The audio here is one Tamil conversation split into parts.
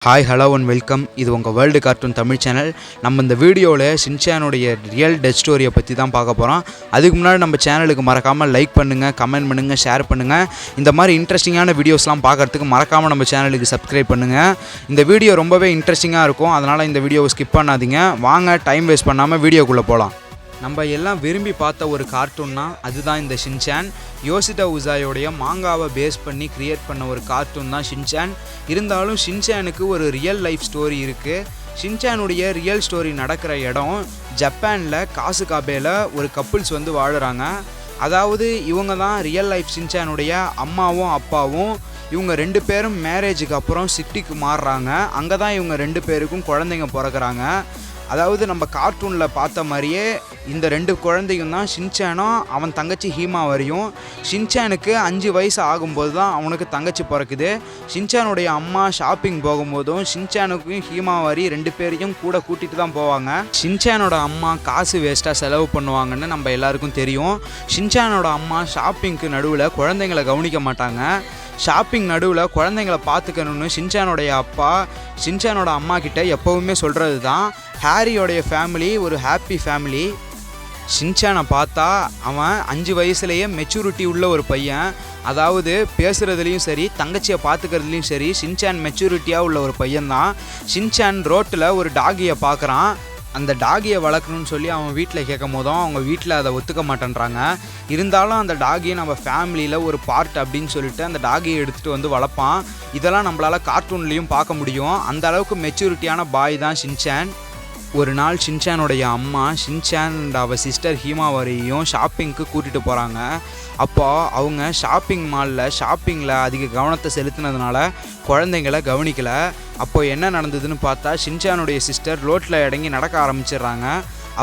Hi hello and welcome. இது உங்கள் வேர்ல்டு கார்ட்டூன் தமிழ் சேனல். நம்ம இந்த வீடியோவில் ஷின்சானுடைய ரியல் டெத் ஸ்டோரியை பற்றி தான் பார்க்க போகிறோம். அதுக்கு முன்னாடி நம்ம சேனலுக்கு மறக்காமல் லைக் பண்ணுங்கள், கமெண்ட் பண்ணுங்கள், ஷேர் பண்ணுங்கள். இந்த மாதிரி இன்ட்ரெஸ்டிங்கான வீடியோஸ்லாம் பார்க்குறதுக்கு மறக்காமல் நம்ம சேனலுக்கு சப்ஸ்கிரைப் பண்ணுங்கள். இந்த வீடியோ ரொம்பவே இன்ட்ரெஸ்டிங்காக இருக்கும், அதனால் இந்த வீடியோவை ஸ்கிப் பண்ணாதீங்க. வாங்க டைம் வேஸ்ட் பண்ணாமல் வீடியோக்குள்ளே போகலாம். நம்ம எல்லாம் விரும்பி பார்த்த ஒரு கார்ட்டூன்னா அதுதான் இந்த ஷின்சான். யோசிடா உசாயோடைய மாங்காவை பேஸ் பண்ணி கிரியேட் பண்ண ஒரு கார்ட்டூன் தான் ஷின்சான். இருந்தாலும் ஷின்சானுக்கு ஒரு ரியல் லைஃப் ஸ்டோரி இருக்குது. ஷின்சானுடைய ரியல் ஸ்டோரி நடக்கிற இடம் ஜப்பானில் காசுகாபேல ஒரு கப்புள்ஸ் வாழுறாங்க. அதாவது இவங்க தான் ரியல் லைஃப் ஷின்சானுடைய அம்மாவும் அப்பாவும். இவங்க ரெண்டு பேரும் மேரேஜுக்கு அப்புறம் சிட்டிக்கு மாறுறாங்க. அங்கே தான் இவங்க ரெண்டு பேருக்கும் குழந்தைங்க பிறக்கிறாங்க. அதாவது நம்ம கார்ட்டூனில் பார்த்த மாதிரியே இந்த ரெண்டு குழந்தைங்க தான் ஷின்சானும் அவன் தங்கச்சி ஹீமா வரையும். ஷின்சானுக்கு 5 வயசு ஆகும்போது தான் அவனுக்கு தங்கச்சி பிறக்குது. ஷின்சானுடைய அம்மா ஷாப்பிங் போகும்போதும் ஷின்சானுக்கும் ஹீமா வரி ரெண்டு பேரையும் கூட கூட்டிகிட்டு தான் போவாங்க. ஷின்சானோட அம்மா காசு வேஸ்ட்டாக செலவு பண்ணுவாங்கன்னு நம்ம எல்லாருக்கும் தெரியும். ஷின்சானோட அம்மா ஷாப்பிங்க்கு நடுவில் குழந்தைங்களை கவனிக்க மாட்டாங்க. ஷாப்பிங் நடுவில் குழந்தைங்களை பார்த்துக்கணுன்னு ஷின்சானோடைய அப்பா ஷின்சானோட அம்மா கிட்ட எப்போவுமே சொல்கிறது தான். ஹாரியோடைய ஃபேமிலி ஒரு ஹாப்பி ஃபேமிலி. ஷின்சானை பார்த்தா அவன் 5 வயசுலேயே மெச்சூரிட்டி உள்ள ஒரு பையன். அதாவது பேசுகிறதுலையும் சரி, தங்கச்சியை பார்த்துக்கிறதுலையும் சரி, ஷின்சான் மெச்சூரிட்டியாக உள்ள ஒரு பையன்தான். ஷின்சான் ரோட்டில் ஒரு டாகியை பார்க்குறான். அந்த டாகியை வளர்க்கணும்னு சொல்லி அவன் வீட்டில் கேட்கும் போதும் அவங்க வீட்டில் அதை ஒத்துக்க மாட்டேன்றாங்க. இருந்தாலும் அந்த டாகியை நம்ம ஃபேமிலியில் ஒரு பார்ட் அப்படின்னு சொல்லிட்டு அந்த டாகியை எடுத்துகிட்டு வளர்ப்பான். இதெல்லாம் நம்மளால் கார்ட்டூன்லேயும் பார்க்க முடியும். அந்த அளவுக்கு மெச்சூரிட்டியான பாய் தான் ஷின்சான். ஒரு நாள் ஷின்சானுடைய அம்மா ஷின்சான் அவள் சிஸ்டர் ஹீமா வரையும் ஷாப்பிங்க்கு கூட்டிகிட்டு போகிறாங்க. அப்போ அவங்க ஷாப்பிங்கில் அதிக கவனத்தை செலுத்தினதுனால குழந்தைங்களை கவனிக்கலை. அப்போது என்ன நடந்ததுன்னு பார்த்தா ஷின்சானுடைய சிஸ்டர் ரோட்டில் இறங்கி நடக்க ஆரம்பிச்சிடுறாங்க.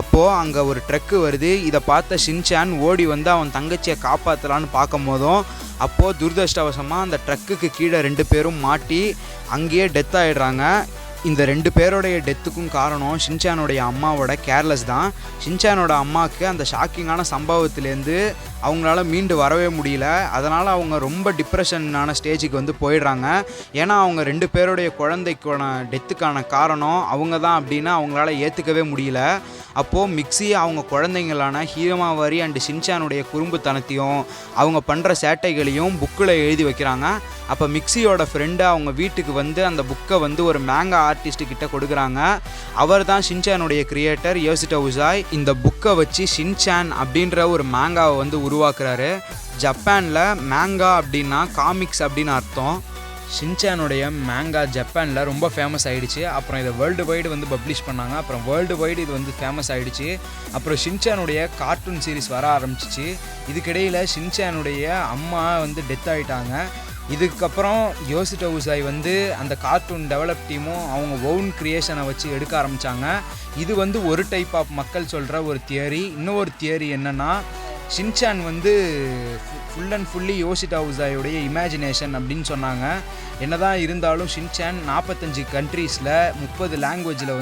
அப்போது அங்கே ஒரு ட்ரக்கு வருது. இதை பார்த்த ஷின்சான் ஓடி அவன் தங்கச்சியை காப்பாற்றலான்னு பார்க்கும் போதும் அப்போது துரதிர்ஷ்டவசமாக அந்த ட்ரக்குக்கு கீழே 2 பேரும் மாட்டி அங்கேயே டெத் ஆகிடுறாங்க. இந்த 2 பேருடைய டெத்துக்கும் காரணம் ஷின்சானுடைய அம்மாவோட கேர்லெஸ் தான். ஷின்சானோட அம்மாவுக்கு அந்த ஷாக்கிங்கான சம்பவத்துலேருந்து அவங்களால மீண்டு வரவே முடியல. அதனால் அவங்க ரொம்ப டிப்ரெஷனான ஸ்டேஜுக்கு போயிடுறாங்க. ஏன்னா அவங்க 2 பேருடைய குழந்தைக்கான டெத்துக்கான காரணம் அவங்க தான் அப்படின்னு அவங்களால ஏற்றுக்கவே முடியல. அப்போது மிக்ஸி அவங்க குழந்தைங்களான ஹீமாவரி அண்டு ஷின்சானுடைய குறும்புத்தனத்தையும் அவங்க பண்ணுற சேட்டைகளையும் புக்கில் எழுதி வைக்கிறாங்க. அப்போ மிக்ஸியோட ஃப்ரெண்டு அவங்க வீட்டுக்கு அந்த புக்கை ஒரு மேங்கா ஆர்டிஸ்ட்டுக்கிட்ட கொடுக்குறாங்க. அவர் தான் ஷின்சானுடைய கிரியேட்டர் யோசிடா உசாய். இந்த புக்கை வச்சு ஷின்சான் அப்படின்ற ஒரு மேங்காவை உருவாக்குறாரு. ஜப்பானில் மேங்கா அப்படின்னா காமிக்ஸ் அப்படின்னு அர்த்தம். ஷின்சானுடைய மேங்கா ஜப்பானில் ரொம்ப ஃபேமஸ் ஆகிடுச்சு. அப்புறம் இதை வேர்ல்டு வைடு பப்ளிஷ் பண்ணாங்க. அப்புறம் வேர்ல்டு வைடு இது ஃபேமஸ் ஆகிடுச்சு. அப்புறம் ஷின்சானுடைய கார்ட்டூன் சீரிஸ் வர ஆரம்பிச்சிச்சு. இதுக்கிடையில் ஷின்சானுடைய அம்மா டெத் ஆகிட்டாங்க. இதுக்கப்புறம் யோசிடா உசாய் அந்த கார்ட்டூன் டெவலப் டீமும் அவங்க ஓன் கிரியேஷனை வச்சு எடுக்க ஆரம்பித்தாங்க. இது ஒரு டைப் ஆஃப் மக்கள் சொல்கிற ஒரு தியரி. இன்னொரு தியரி என்னென்னா Shinchan full and fully Yoshida உசாயோடைய இமேஜினேஷன் அப்படின்னு சொன்னாங்க. என்னதான் இருந்தாலும் ஷின்சான் 45 கண்ட்ரீஸில் 30 லாங்குவேஜில்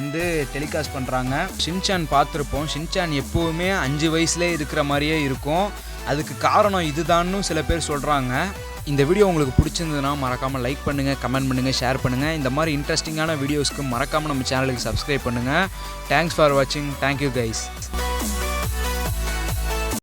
டெலிகாஸ்ட் பண்ணுறாங்க. ஷின்சான் பார்த்துருப்போம். ஷின்சான் எப்போவுமே 5 வயசுலேயே இருக்கிற மாதிரியே இருக்கும். அதுக்கு காரணம் இதுதான்னு சில பேர் சொல்கிறாங்க. இந்த வீடியோ உங்களுக்கு பிடிச்சிருந்ததுன்னா மறக்காமல் லைக் பண்ணுங்கள், கமெண்ட் பண்ணுங்கள், ஷேர் பண்ணுங்கள். இந்த மாதிரி இன்ட்ரெஸ்டிங்கான வீடியோஸ்க்கு மறக்காமல் நம்ம சேனலுக்கு சப்ஸ்கிரைப் பண்ணுங்கள். தேங்க்ஸ் ஃபார் வாட்சிங். Thank you guys.